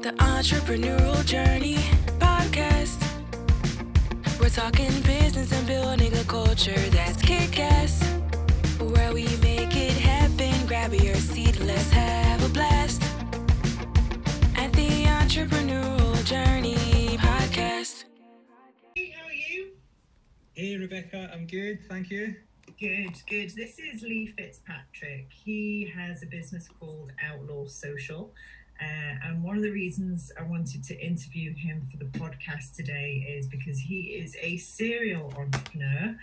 The Entrepreneurial Journey Podcast. We're talking business and building a culture that's kick-ass. Where we make it happen, grab your seat, let's have a blast. At the Entrepreneurial Journey Podcast. Hey, how are you? Hey Rebecca, I'm good, thank you. Good. This is Lee Fitzpatrick. He has a business called Outlaw Social. And one of the reasons I wanted to interview him for the podcast today is because he is a serial entrepreneur.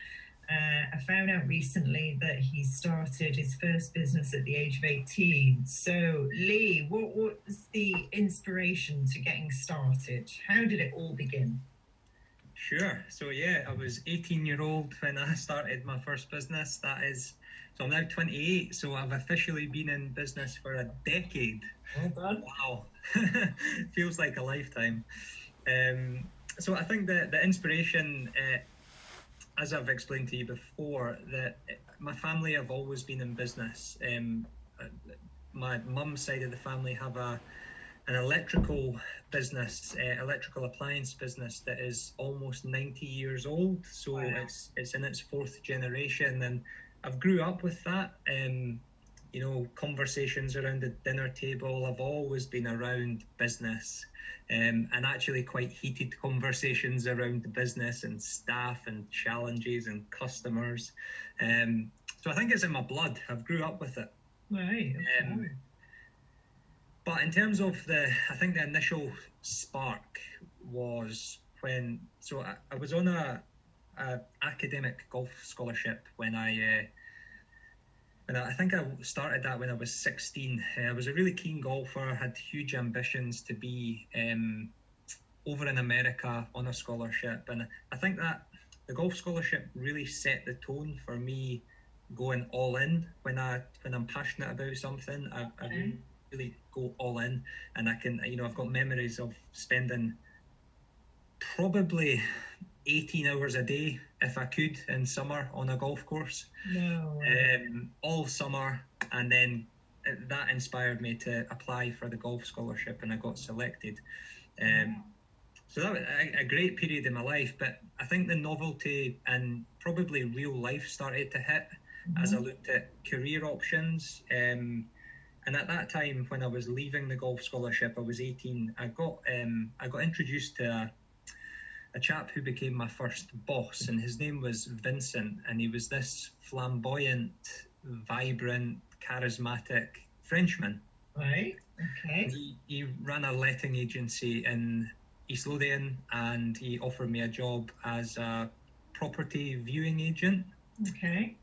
I found out recently that he started his first business at the age of 18. So, Lee, what was the inspiration to getting started? How did it all begin? Sure. So yeah, I was 18-year-old when I started my first business. So I'm now 28, so I've officially been in business for a decade. Well done. Wow. Feels like a lifetime. So I think that the inspiration, as I've explained to you before, that my family have always been in business. My mum's side of the family have an electrical business, electrical appliance business that is almost 90 years old. So wow. It's in its fourth generation, and I've grew up with that. Conversations around the dinner table have always been around business, and actually quite heated conversations around the business and staff and challenges and customers. So I think it's in my blood. I've grew up with it. Right. Okay. But in terms of I think the initial spark was when, I was on a academic golf scholarship when I think I started that when I was 16. I was a really keen golfer, had huge ambitions to be over in America on a scholarship. And I think that the golf scholarship really set the tone for me going all in. When I'm passionate about something, I really go all in, and I can, I've got memories of spending probably 18 hours a day, if I could, in summer on a golf course. No. All summer, and then that inspired me to apply for the golf scholarship, and I got selected. So that was a great period in my life, but I think the novelty and probably real life started to hit as I looked at career options. And at that time, when I was leaving the golf scholarship, I was 18. I got introduced to a chap who became my first boss, and his name was Vincent, and he was this flamboyant, vibrant, charismatic Frenchman. Right. Okay. He ran a letting agency in East Lothian, and he offered me a job as a property viewing agent. Okay.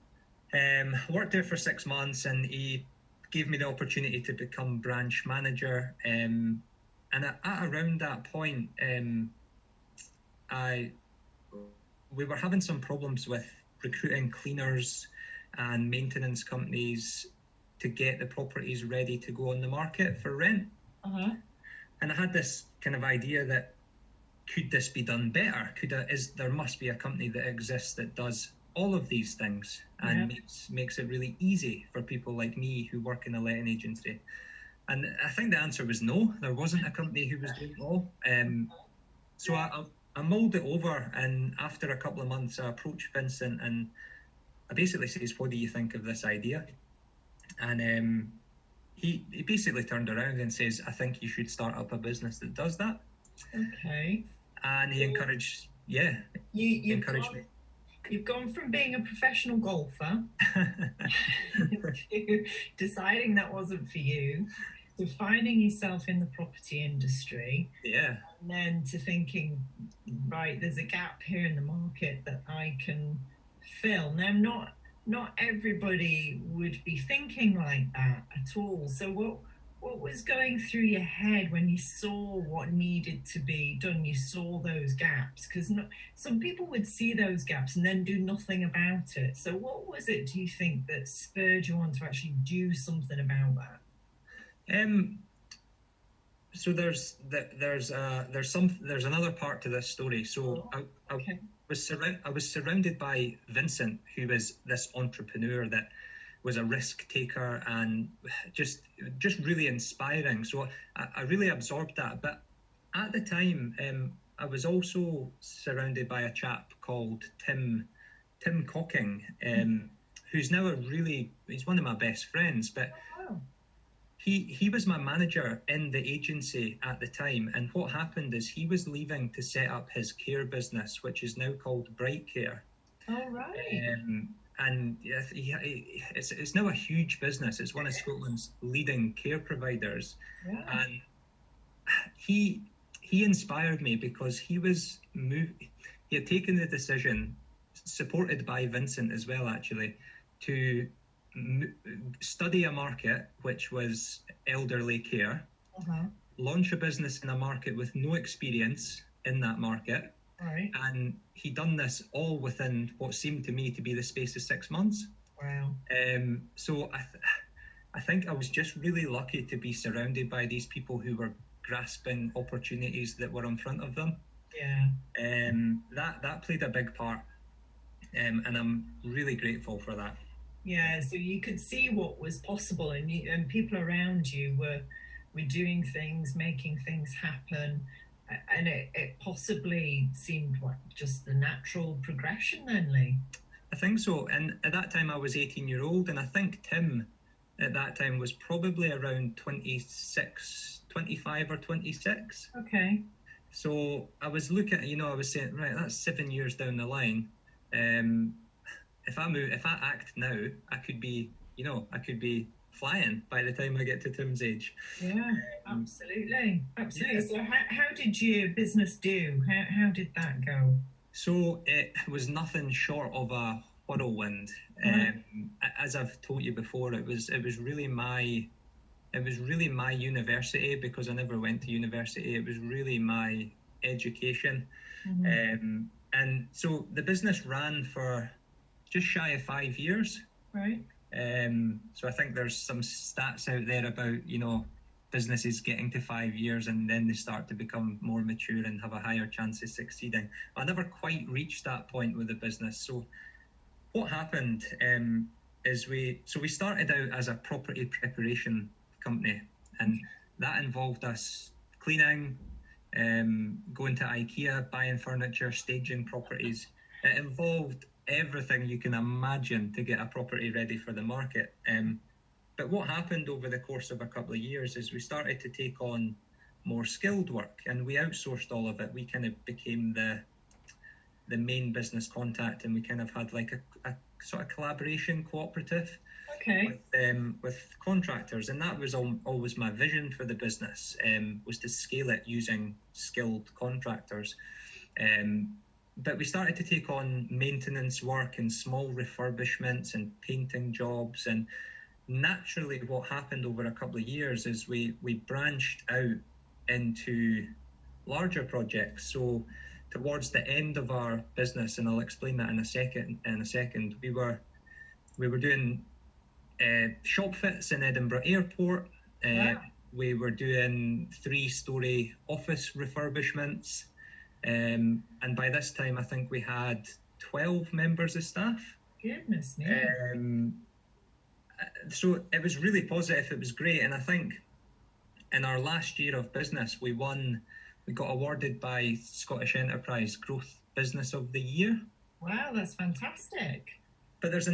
Worked there for 6 months, and he gave me the opportunity to become branch manager. And at around that point, we were having some problems with recruiting cleaners and maintenance companies to get the properties ready to go on the market for rent. And I had this kind of idea that, could this be done better? There must be a company that exists that does all of these things and makes it really easy for people like me who work in a letting agency. And I think the answer was no. There wasn't a company who was doing it all. So I mulled it over, and after a couple of months I approached Vincent, and I basically says, what do you think of this idea? And he basically turned around and says, I think you should start up a business that does that. Okay. And he encouraged, he encouraged me. You've gone from being a professional golfer to deciding that wasn't for you, to finding yourself in the property industry, and then to thinking, right, there's a gap here in the market that I can fill. Now, not everybody would be thinking like that at all. So what was going through your head when you saw what needed to be done? You saw those gaps, because some people would see those gaps and then do nothing about it. So what was it, do you think, that spurred you on to actually do something about that? So there's another part to this story. So I was surrounded by Vincent, who was this entrepreneur that was a risk taker and just really inspiring. So I really absorbed that. But at the time, I was also surrounded by a chap called Tim Cocking, who's now he's one of my best friends. But he was my manager in the agency at the time. And what happened is he was leaving to set up his care business, which is now called Bright Care. Oh, right. And it's now a huge business. It's one of Scotland's leading care providers. Yeah. And he inspired me because he had taken the decision, supported by Vincent as well, actually, to study a market which was elderly care, launch a business in a market with no experience in that market. Right. And he done this all within what seemed to me to be the space of 6 months. Wow. So I think I was just really lucky to be surrounded by these people who were grasping opportunities that were in front of them. Yeah. That played a big part, and I'm really grateful for that. Yeah, so you could see what was possible, and people around you were doing things, making things happen, and it possibly seemed like just the natural progression then, Lee. I think so. And at that time I was 18-year-old, and I think Tim at that time was probably around 25 or 26. Okay. So I was looking, I was saying, right, that's 7 years down the line. If I act now, I could be flying by the time I get to Tim's age. Yeah, absolutely. Yeah. So how did your business do? How did that go? So it was nothing short of a whirlwind. As I've told you before, it was really my university, because I never went to university. It was really my education. And so the business ran for just shy of 5 years. Right. So I think there's some stats out there about, businesses getting to 5 years and then they start to become more mature and have a higher chance of succeeding. I never quite reached that point with the business. So what happened is we started out as a property preparation company, and that involved us cleaning, going to IKEA, buying furniture, staging properties. It involved everything you can imagine to get a property ready for the market. But what happened over the course of a couple of years is we started to take on more skilled work, and we outsourced all of it. We kind of became the main business contact, and we kind of had like a sort of collaboration cooperative. Okay. With contractors, and that was always my vision for the business, was to scale it using skilled contractors. But we started to take on maintenance work and small refurbishments and painting jobs, and naturally what happened over a couple of years is we branched out into larger projects. So towards the end of our business, and I'll explain that in a second, we were doing shop fits in Edinburgh Airport. Wow. We were doing 3-story office refurbishments. And by this time, I think we had 12 members of staff. Goodness me. So it was really positive. It was great. And I think in our last year of business, we got awarded by Scottish Enterprise Growth Business of the Year. Wow, that's fantastic. But it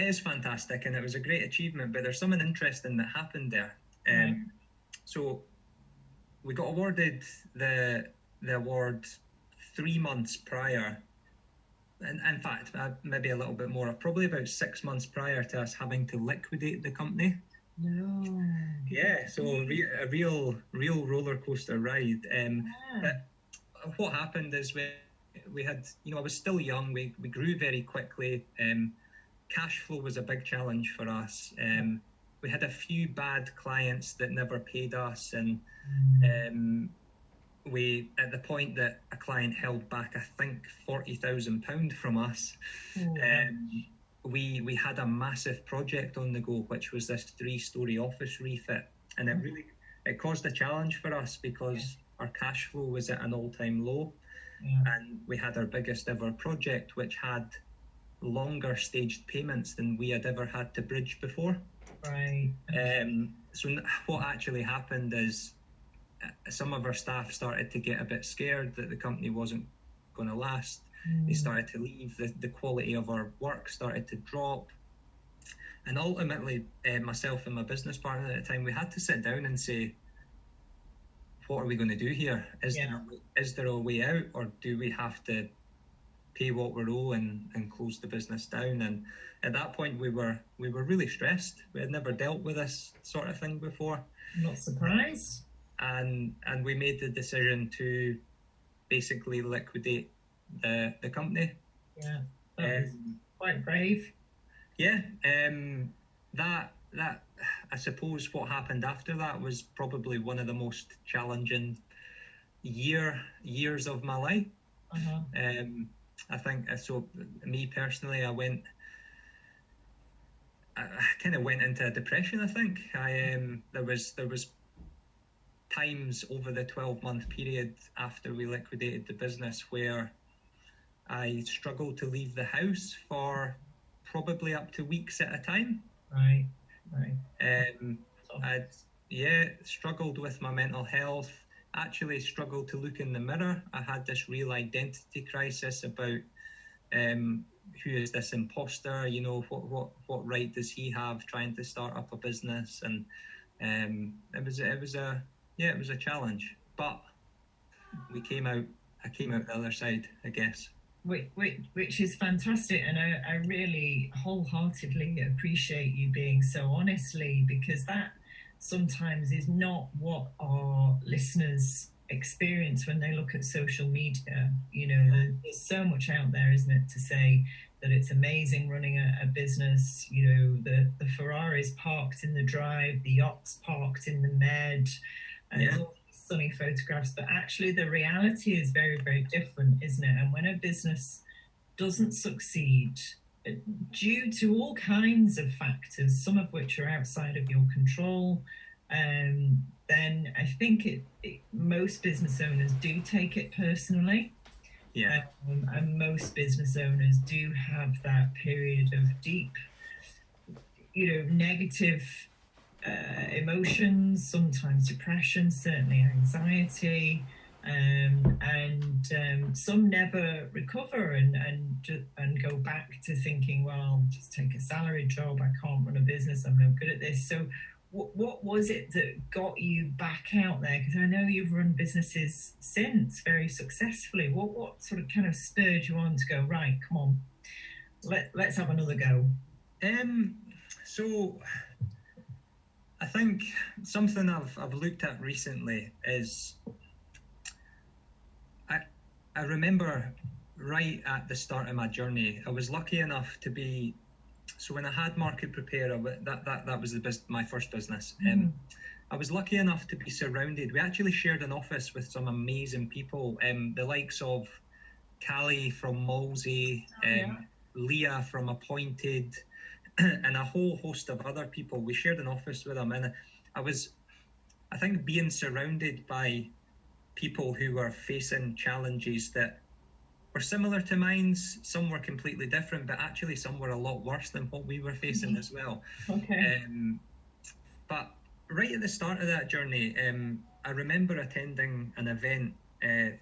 is fantastic, and it was a great achievement, but there's something interesting that happened there. So we got awarded the award 3 months prior, and in fact, maybe a little bit more, probably about 6 months prior to us having to liquidate the company. No. Yeah, so a real roller coaster ride. But what happened is we had, I was still young. We grew very quickly. Cash flow was a big challenge for us. We had a few bad clients that never paid us, and we, at the point that a client held back, I think £40,000 from us, we had a massive project on the go, which was this 3-story office refit, and it caused a challenge for us because our cash flow was at an all-time low, and we had our biggest ever project, which had longer staged payments than we had ever had to bridge before. Right. So what actually happened is some of our staff started to get a bit scared that the company wasn't going to last. They started to leave. The quality of our work started to drop. And ultimately, myself and my business partner at the time, we had to sit down and say, what are we going to do here? Is there a way out, or do we have to pay what we owe and close the business down? And at that point, we were really stressed. We had never dealt with this sort of thing before. Not surprised. And we made the decision to basically liquidate the company. Yeah, that was quite brave. Yeah, that I suppose what happened after that was probably one of the most challenging years of my life. I think so. Me personally, I kind of went into a depression. I think there was times over the 12-month period after we liquidated the business where I struggled to leave the house for probably up to weeks at a time. Right. I struggled with my mental health, actually struggled to look in the mirror. I had this real identity crisis about who is this imposter, you know, what right does he have trying to start up a business? And it was a challenge, but I came out the other side, I guess. Which is fantastic, and I really wholeheartedly appreciate you being so honest, Lee, because that sometimes is not what our listeners experience when they look at social media. You know, there's so much out there, isn't it, to say that it's amazing running a business. You know, the Ferrari's parked in the drive, the yacht's parked in the med, and all sunny photographs, but actually the reality is very, very different, isn't it? And when a business doesn't succeed due to all kinds of factors, some of which are outside of your control, then I think most business owners do take it personally. And most business owners do have that period of deep, negative emotions, sometimes depression, certainly anxiety, and some never recover and go back to thinking, well, I'll just take a salaried job, I can't run a business, I'm no good at this. So what was it that got you back out there? Because I know you've run businesses since very successfully. What sort of kind of spurred you on to go, right, come on, let's have another go? So I think something I've looked at recently is I remember right at the start of my journey, I was lucky enough to be, so when I had Market Prepare, that was my first business. I was lucky enough to be surrounded. We actually shared an office with some amazing people, the likes of Callie from Malsey, Leah from Appointed, and a whole host of other people. We shared an office with them, and I think being surrounded by people who were facing challenges that were similar to mine, some were completely different, but actually some were a lot worse than what we were facing as well. Okay. But right at the start of that journey, I remember attending an event, a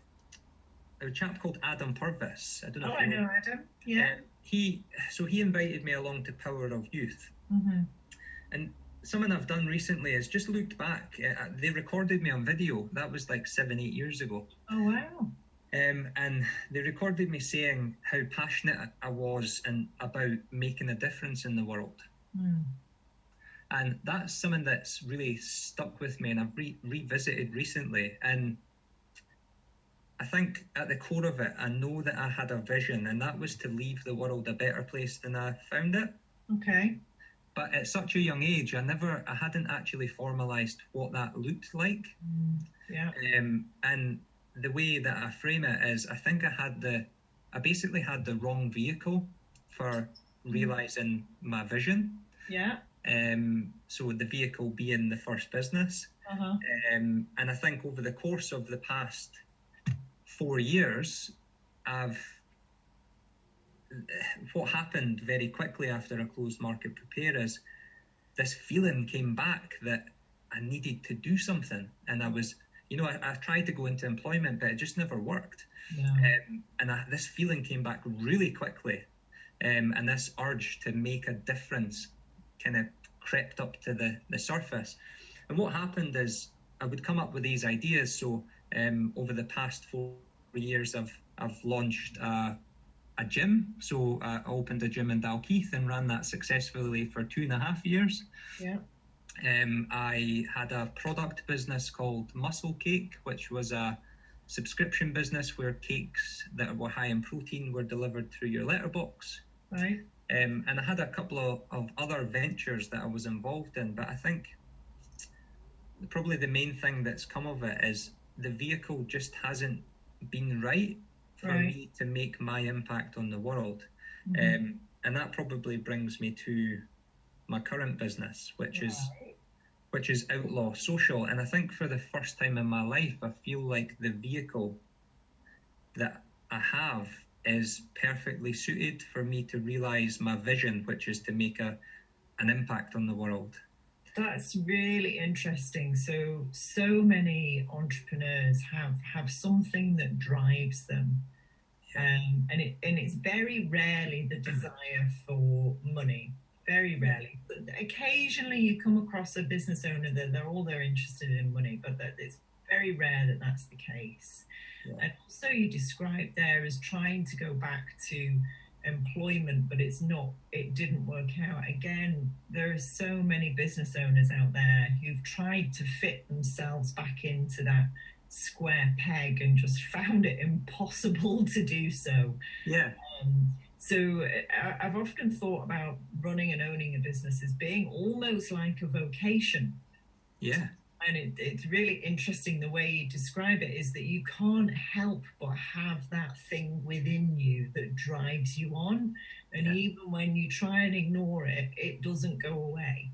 chap called Adam Purvis. I don't know if you know Adam. Yeah. He invited me along to Power of Youth. And something I've done recently is just looked back. They recorded me on video. That was like 7-8 years ago. Oh, wow. And they recorded me saying how passionate I was about making a difference in the world. And that's something that's really stuck with me, and I've revisited recently. And I think at the core of it, I know that I had a vision, and that was to leave the world a better place than I found it. Okay. But at such a young age, I hadn't actually formalised what that looked like. Yeah. And the way that I frame it is, I think I basically had the wrong vehicle for realising my vision. Yeah. So the vehicle being the first business. And I think over the course of the past 4 years, what happened very quickly after a closed market prepare is this feeling came back that I needed to do something. And I was, I tried to go into employment, but it just never worked. Yeah. This feeling came back really quickly. And this urge to make a difference kind of crept up to the surface. And what happened is I would come up with these ideas. So over the past 4 years, I've launched a gym. So I opened a gym in Dalkeith and ran that successfully for 2.5 years. Yeah. I had a product business called Muscle Cake, which was a subscription business where cakes that were high in protein were delivered through your letterbox. Right. And I had a couple of other ventures that I was involved in, but I think probably the main thing that's come of it is the vehicle just hasn't been right for me to make my impact on the world. Mm-hmm. And that probably brings me to my current business, which is Outlaw Social. And I think for the first time in my life, I feel like the vehicle that I have is perfectly suited for me to realize my vision, which is to make an impact on the world. That's really interesting. So many entrepreneurs have something that drives them. Yeah. And it's very rarely the desire for money. Very rarely. But occasionally you come across a business owner that they're interested in money, but it's very rare that that's the case. Yeah. And also you described there as trying to go back to employment, but it didn't work out. Again, there are so many business owners out there who've tried to fit themselves back into that square peg and just found it impossible to do so. Yeah. So I've often thought about running and owning a business as being almost like a vocation. Yeah. And it's really interesting the way you describe it is that you can't help but have that thing within you that drives you on. And even when you try and ignore it, it doesn't go away.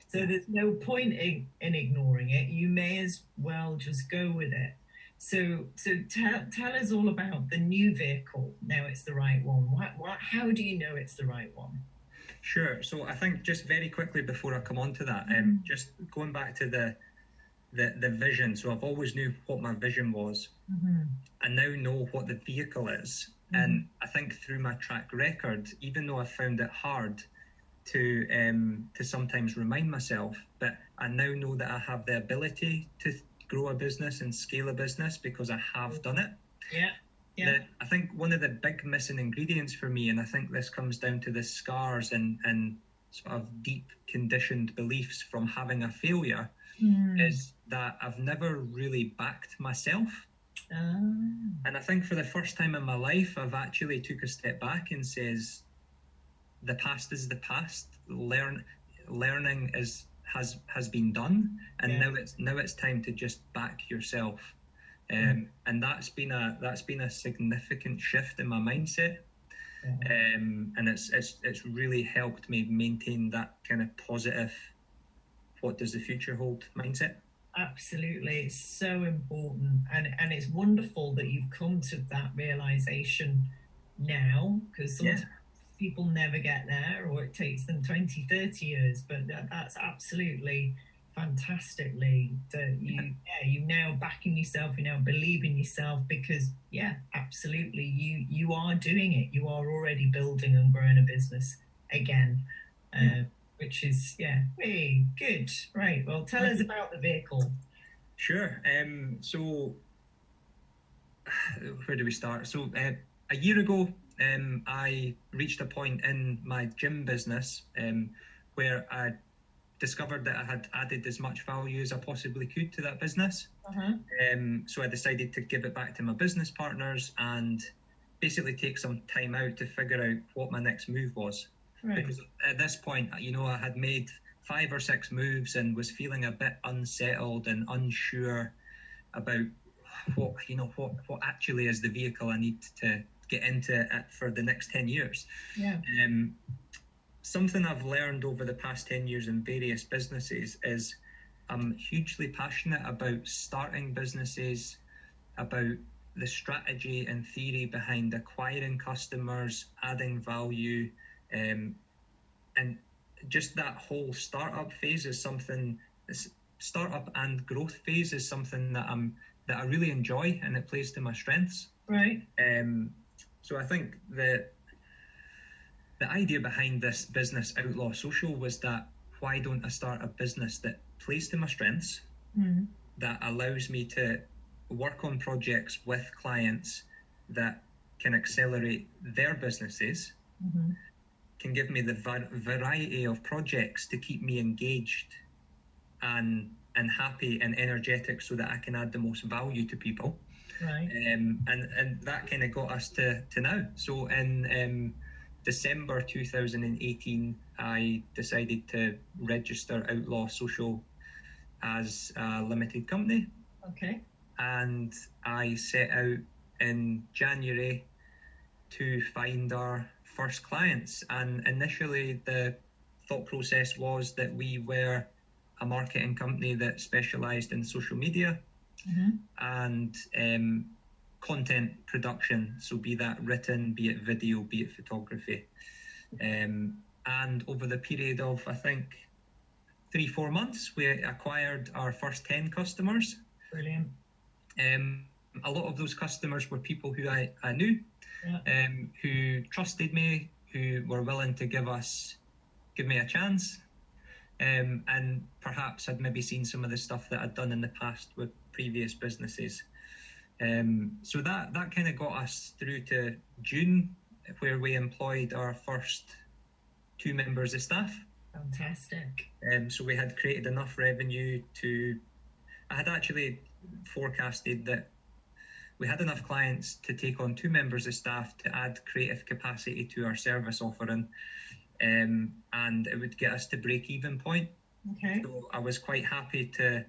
So there's no point in ignoring it. You may as well just go with it. So tell us all about the new vehicle. Now it's the right one. How do you know it's the right one? Sure. So I think just very quickly before I come on to that, just going back to the vision. So I've always knew what my vision was. Mm-hmm. I now know what the vehicle is. Mm-hmm. And I think through my track record, even though I found it hard to sometimes remind myself, but I now know that I have the ability to grow a business and scale a business because I have done it. Yeah. I think one of the big missing ingredients for me, and I think this comes down to the scars and sort of deep conditioned beliefs from having a failure, is that I've never really backed myself. And I think for the first time in my life, I've actually took a step back and says, the past is the past. Learning has been done, and now it's time to just back yourself. And that's been a significant shift in my mindset. And it's really helped me maintain that kind of positive, what does the future hold mindset. Absolutely, it's so important, and it's wonderful that you've come to that realization now, because sometimes people never get there, or it takes them 20, 30 years, but that's absolutely fantastically that you now back in yourself, you now believe in yourself, because absolutely you are doing it. You are already building and growing a business again, which is really good. Right, well, tell us about the vehicle. Sure. So where do we start? So a year ago, I reached a point in my gym business where I discovered that I had added as much value as I possibly could to that business. So I decided to give it back to my business partners and basically take some time out to figure out what my next move was. Right. Because at this point, I had made 5 or 6 moves and was feeling a bit unsettled and unsure about what actually is the vehicle I need to get into for the next 10 years. Something I've learned over the past 10 years in various businesses is I'm hugely passionate about starting businesses, about the strategy and theory behind acquiring customers, adding value, and just that whole startup phase is something. Startup and growth phase is something that I really enjoy, and it plays to my strengths. Right. So I think the idea behind this business, Outlaw Social, was that why don't I start a business that plays to my strengths, that allows me to work on projects with clients that can accelerate their businesses, can give me the variety of projects to keep me engaged and happy and energetic, so that I can add the most value to people. Right. And that kind of got us to now. So in December 2018, I decided to register Outlaw Social as a limited company. Okay. And I set out in January to find our first clients. And initially the thought process was that we were a marketing company that specialized in social media and content production. So be that written, be it video, be it photography. And over the period of, I think, 3-4 months, we acquired our first 10 customers. Brilliant. A lot of those customers were people who I knew, who trusted me, who were willing to give me a chance. And perhaps I'd maybe seen some of the stuff that I'd done in the past with previous businesses. So that kind of got us through to June, where we employed our first 2 members of staff. Fantastic. So we had created enough revenue I had actually forecasted that we had enough clients to take on 2 members of staff to add creative capacity to our service offering. And it would get us to break-even point. Okay. So I was quite happy to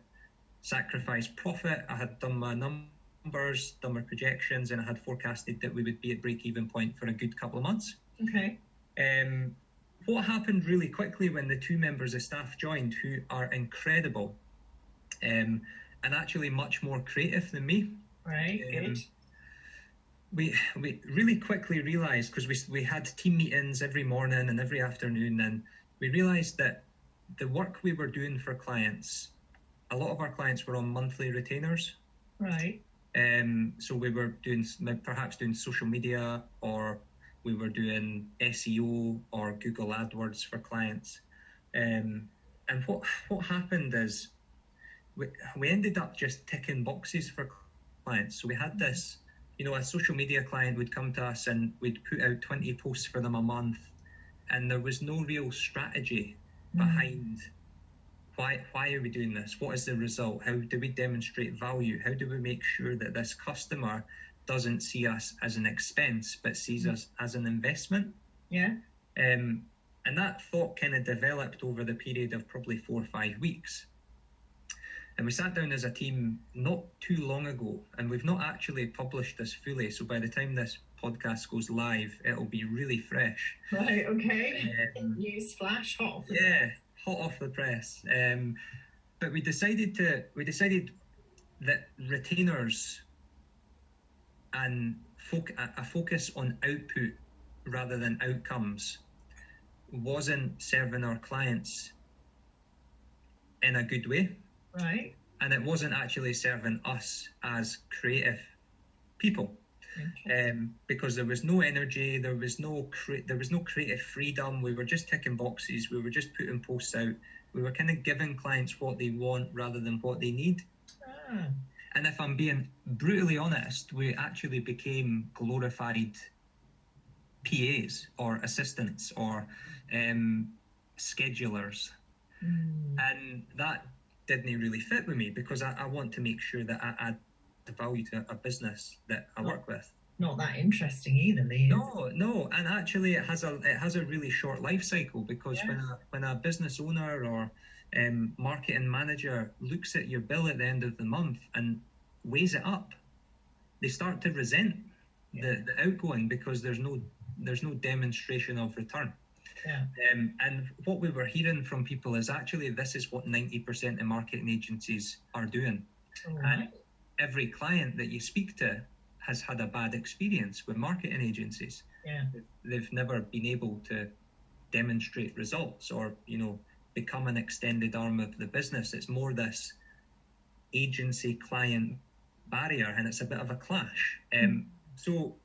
sacrifice profit. I had done my numbers, done my projections, and I had forecasted that we would be at break-even point for a good couple of months. Okay. What happened really quickly when the 2 members of staff joined, who are incredible, and actually much more creative than me. Right, good. We really quickly realised, because we had team meetings every morning and every afternoon, and we realised that the work we were doing for clients, a lot of our clients were on monthly retainers. Right. So we were perhaps doing social media, or we were doing SEO or Google AdWords for clients. And what happened is we ended up just ticking boxes for clients. So we had this, a social media client would come to us and we'd put out 20 posts for them a month, and there was no real strategy behind why are we doing this? What is the result? How do we demonstrate value? How do we make sure that this customer doesn't see us as an expense, but sees us as an investment? Yeah. And that thought kind of developed over the period of probably 4 or 5 weeks. And we sat down as a team not too long ago, and we've not actually published this fully. So by the time this podcast goes live, it'll be really fresh. Right, okay. News flash, hot off the press. Hot off the press. But we decided that retainers and a focus on output rather than outcomes wasn't serving our clients in a good way. Right. And it wasn't actually serving us as creative people. Because there was no energy, there was no creative freedom. We were just ticking boxes, we were just putting posts out, we were kind of giving clients what they want rather than what they need. And if I'm being brutally honest, we actually became glorified PAs or assistants or schedulers. And that didn't really fit with me, because I want to make sure that I add the value to a business that I work with. Not that interesting either, Lee. No, and actually it has a really short life cycle, because when a business owner or marketing manager looks at your bill at the end of the month and weighs it up, they start to resent the outgoing, because there's no demonstration of return. And what we were hearing from people is actually this is what 90% of marketing agencies are doing. Right. And every client that you speak to has had a bad experience with marketing agencies. Yeah. They've never been able to demonstrate results or, become an extended arm of the business. It's more this agency client barrier, and it's a bit of a clash. So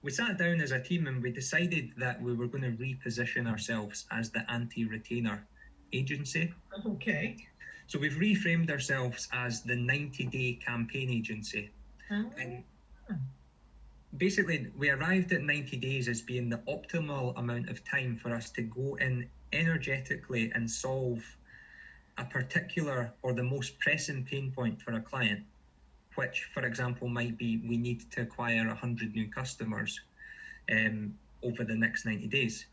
we sat down as a team and we decided that we were going to reposition ourselves as the anti-retainer agency. Okay. So we've reframed ourselves as the 90-day campaign agency. And basically, we arrived at 90 days as being the optimal amount of time for us to go in energetically and solve a particular or the most pressing pain point for a client, which, for example, might be we need to acquire 100 new customers over the next 90 days.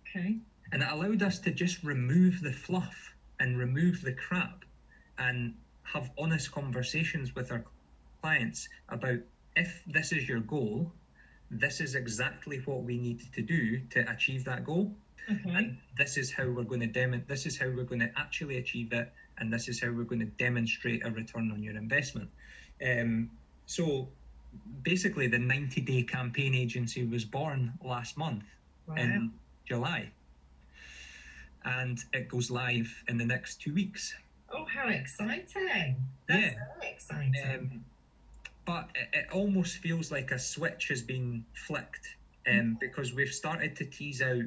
Okay. And it allowed us to just remove the fluff and remove the crap and have honest conversations with our clients about, if this is your goal, this is exactly what we need to do to achieve that goal. Okay. And this is how we're going to this is how we're going to actually achieve it, and this is how we're going to demonstrate a return on your investment. So basically, the 90-day campaign agency was born last month. Wow. In July, and it goes live in the next 2 weeks. Oh, how exciting! That's very exciting. But it almost feels like a switch has been flicked, because we've started to tease out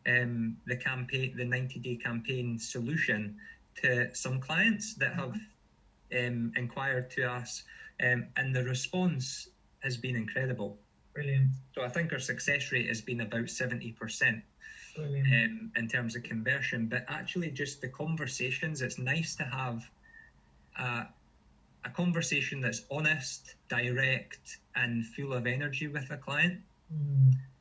the 90-day campaign solution to some clients that have inquired to us, and the response has been incredible. Brilliant. So I think our success rate has been about 70%. In terms of conversion, but actually just the conversations, it's nice to have a conversation that's honest, direct, and full of energy with a client.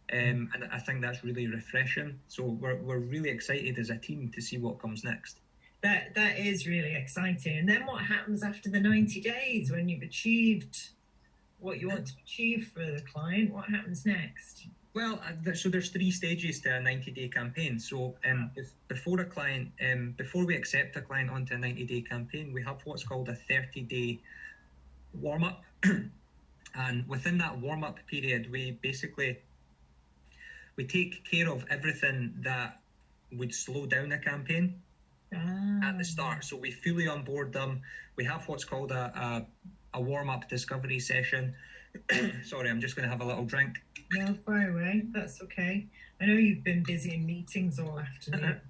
And I think that's really refreshing. So we're really excited as a team to see what comes next. That is really exciting. And then what happens after the 90 days when you've achieved what you want to achieve for the client? What happens next? Well, so there's 3 stages to a 90-day campaign. So before we accept a client onto a 90-day campaign, we have what's called a 30-day warm-up. And within that warm-up period, we take care of everything that would slow down a campaign at the start. So we fully onboard them. We have what's called a warm-up discovery session. Sorry, I'm just going to have a little drink. No, far away. That's okay. I know you've been busy in meetings all afternoon.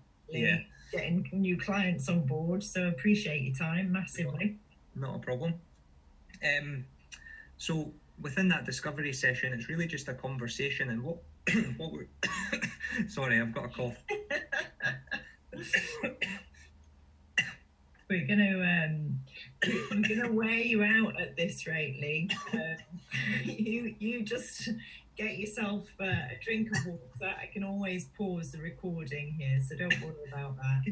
Getting new clients on board, so appreciate your time massively. Not a problem. So within that discovery session, it's really just a conversation, and what we're sorry, I've got a cough. We're gonna wear you out at this rate, Lee. You just get yourself a drink of water. I can always pause the recording here, so don't worry about that.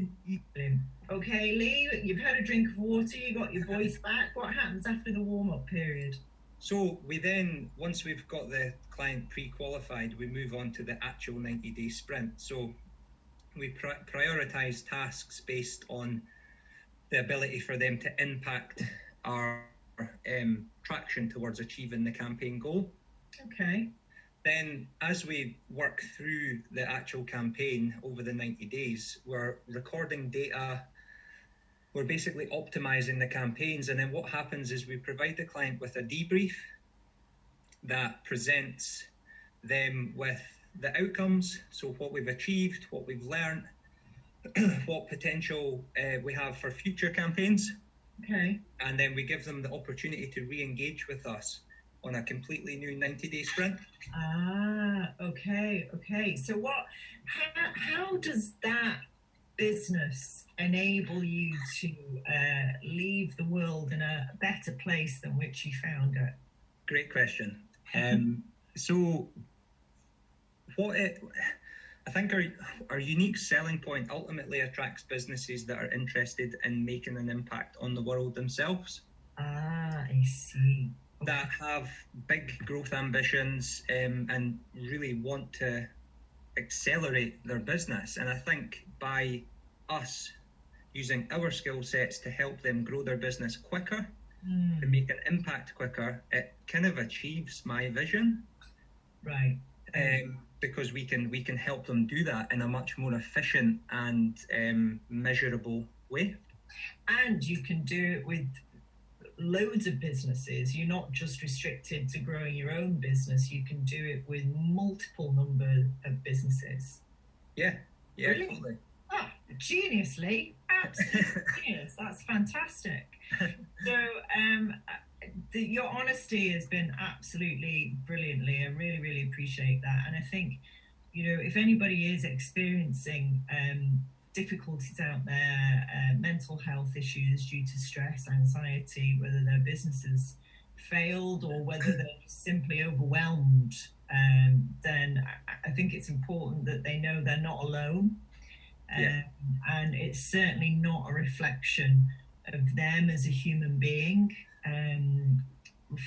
Okay, Lee, you've had a drink of water. You got your voice back. What happens after the warm-up period? So we then, once we've got the client pre-qualified, we move on to the actual 90-day sprint. So we prioritize tasks based on the ability for them to impact our traction towards achieving the campaign goal. Okay. Then as we work through the actual campaign over the 90 days, we're recording data, we're basically optimizing the campaigns, and then what happens is we provide the client with a debrief that presents them with the outcomes, so what we've achieved, what we've learned, what potential we have for future campaigns. Okay. And then we give them the opportunity to re-engage with us on a completely new 90-day sprint. Okay. So how does that business enable you to leave the world in a better place than which you found it? Great question. So I think our unique selling point ultimately attracts businesses that are interested in making an impact on the world themselves. I see. That have big growth ambitions and really want to accelerate their business. And I think by us using our skill sets to help them grow their business quicker to make an impact quicker, it kind of achieves my vision. Right. Because we can help them do that in a much more efficient and measurable way. And you can do it with loads of businesses. You're not just restricted to growing your own business. You can do it with multiple number of businesses. Yeah, really? Totally. Ah, genius, Lee. Absolutely genius. That's fantastic. So your honesty has been absolutely brilliant, Lee. I really, really appreciate that. And I think, if anybody is experiencing difficulties out there, mental health issues due to stress, anxiety, whether their businesses failed or whether they're simply overwhelmed, then I think it's important that they know they're not alone. And it's certainly not a reflection of them as a human being.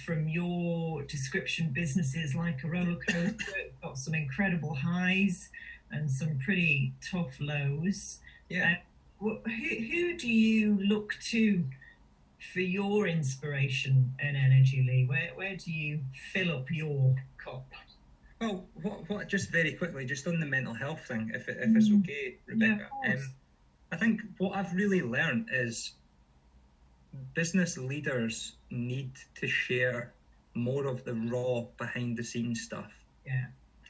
From your description, businesses like a roller coaster, got some incredible highs and some pretty tough lows. Who do you look to for your inspiration and energy, Lee? Where do you fill up your cup? Well, what just very quickly, just on the mental health thing, if it's okay, Rebecca. I think what I've really learned is business leaders need to share more of the raw behind the scenes stuff. Yeah.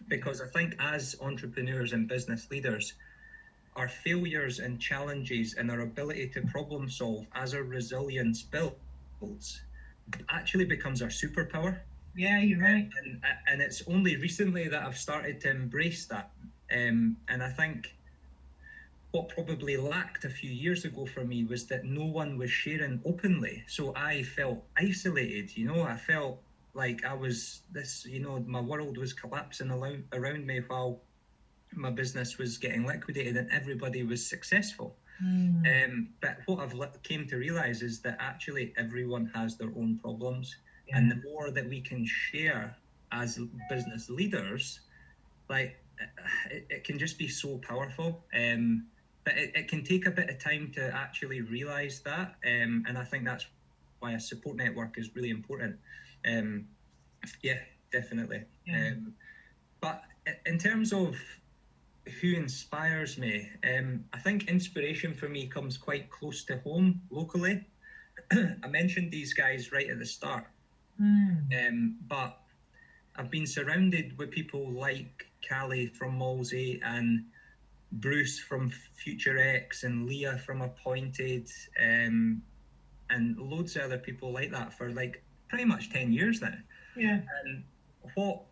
Because I think as entrepreneurs and business leaders, our failures and challenges and our ability to problem solve as our resilience builds actually becomes our superpower. Yeah, you're right. And it's only recently that I've started to embrace that. And I think what probably lacked a few years ago for me was that no one was sharing openly. So I felt isolated, I felt like I was my world was collapsing around me while my business was getting liquidated and everybody was successful. But what I've came to realize is that actually everyone has their own problems. Yeah. And the more that we can share as business leaders, it can just be so powerful. But it can take a bit of time to actually realize that. And I think that's why a support network is really important. Yeah, definitely. Yeah. But in terms of who inspires me, I think inspiration for me comes quite close to home locally. I mentioned these guys right at the start. But I've been surrounded with people like Callie from Molesey and Bruce from Future X and Leah from Appointed, and loads of other people like that for pretty much 10 years now. Yeah. And what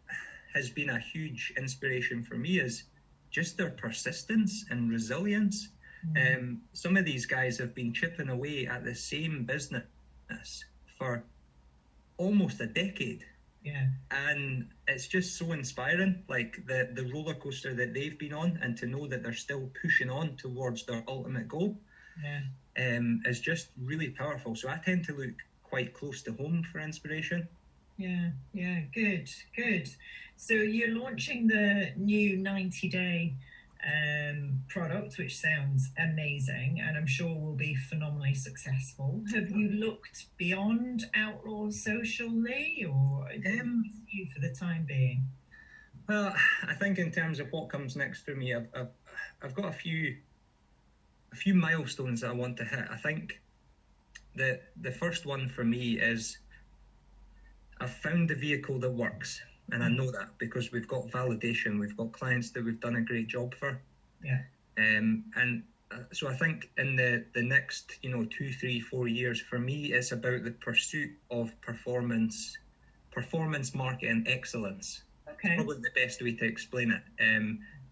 has been a huge inspiration for me is just their persistence and resilience. Some of these guys have been chipping away at the same business for almost a decade. Yeah. And it's just so inspiring, the roller coaster that they've been on, and to know that they're still pushing on towards their ultimate goal. Yeah. Is just really powerful. So I tend to look quite close to home for inspiration. Yeah, good. So you're launching the new 90-day product, which sounds amazing, and I'm sure will be phenomenally successful. Have you looked beyond Outlaw socially, or you for the time being? Well, I think in terms of what comes next for me, I've got a few milestones that I want to hit. I think the first one for me is I've found the vehicle that works. And I know that because we've got validation, we've got clients that we've done a great job for. Yeah. So I think in the next, 2, 3, 4 years, for me, it's about the pursuit of performance marketing excellence. Okay. It's probably the best way to explain it.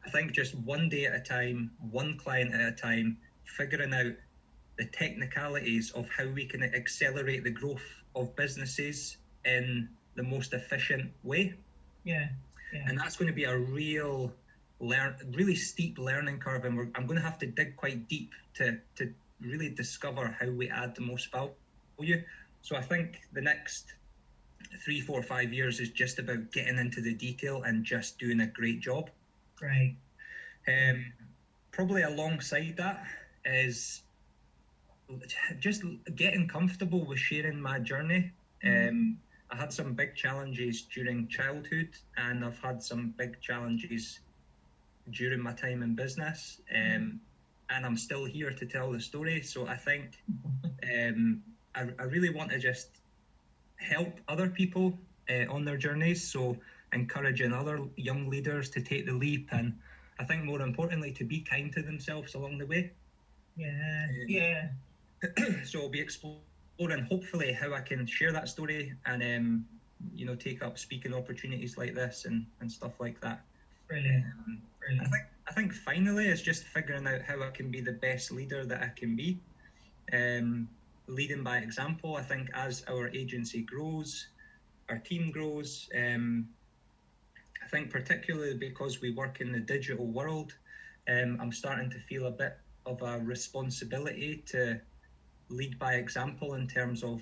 I think just one day at a time, one client at a time, figuring out the technicalities of how we can accelerate the growth of businesses in the most efficient way. Yeah. And that's going to be a really steep learning curve, and I'm going to have to dig quite deep to really discover how we add the most value. So I think the next 3, 4, 5 years is just about getting into the detail and just doing a great job. Right. Probably alongside that is just getting comfortable with sharing my journey. I had some big challenges during childhood, and I've had some big challenges during my time in business, and I'm still here to tell the story. So I think I really want to just help other people on their journeys, so encouraging other young leaders to take the leap, and I think more importantly to be kind to themselves along the way. So I'll be exploring hopefully how I can share that story and take up speaking opportunities like this and stuff like that. Brilliant. I think finally it's just figuring out how I can be the best leader that I can be, leading by example. I think as our agency grows, our team grows, I think particularly because we work in the digital world, I'm starting to feel a bit of a responsibility to lead by example in terms of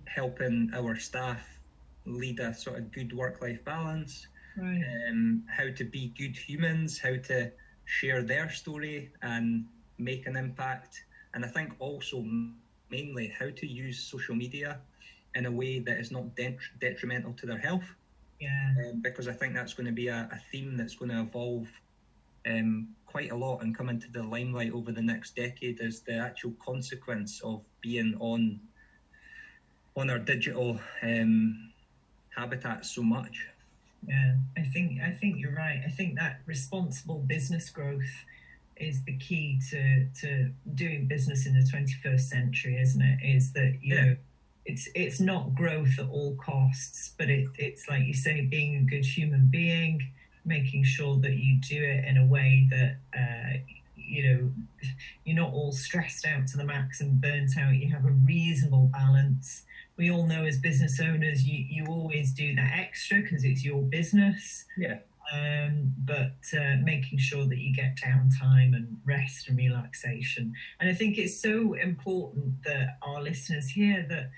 helping our staff lead a sort of good work-life balance, how to be good humans, how to share their story and make an impact, and I think also mainly how to use social media in a way that is not detrimental to their health. Because I think that's going to be a theme that's going to evolve quite a lot and come into the limelight over the next decade, is the actual consequence of being on our digital habitat so much. I think you're right. I think that responsible business growth is the key to doing business in the 21st century, isn't it? Is that you know, it's not growth at all costs, but it's like you say, being a good human being, making sure that you do it in a way that you're not all stressed out to the max and burnt out. You have a reasonable balance. We all know as business owners, you always do that extra because it's your business. But making sure that you get downtime and rest and relaxation. And I think it's so important that our listeners hear that,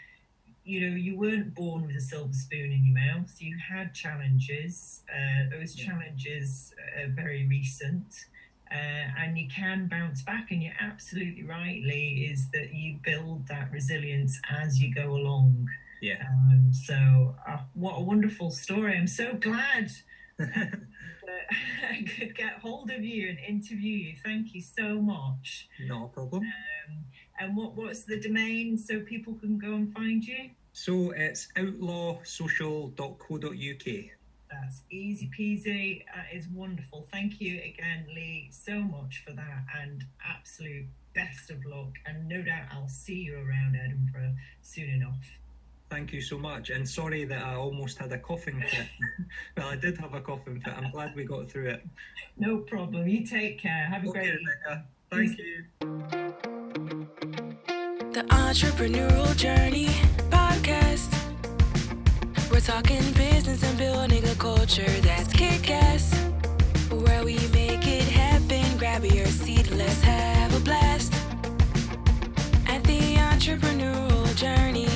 you weren't born with a silver spoon in your mouth. You had challenges. Those challenges are very recent. And you can bounce back. And you're absolutely right, Lee, is that you build that resilience as you go along. So what a wonderful story. I'm so glad that I could get hold of you and interview you. Thank you so much. No problem. And what's the domain so people can go and find you? So it's outlawsocial.co.uk. That's easy peasy. That is wonderful. Thank you again, Lee, so much for that, and absolute best of luck. And no doubt I'll see you around Edinburgh soon enough. Thank you so much. And sorry that I almost had a coughing fit. Well, I did have a coughing fit. I'm glad we got through it. No problem. You take care. Have a great evening. Rebecca. Thank you. The Entrepreneurial Journey Podcast. We're talking business and building a culture that's kick-ass. Where we make it happen. Grab your seat, let's have a blast. At the Entrepreneurial Journey.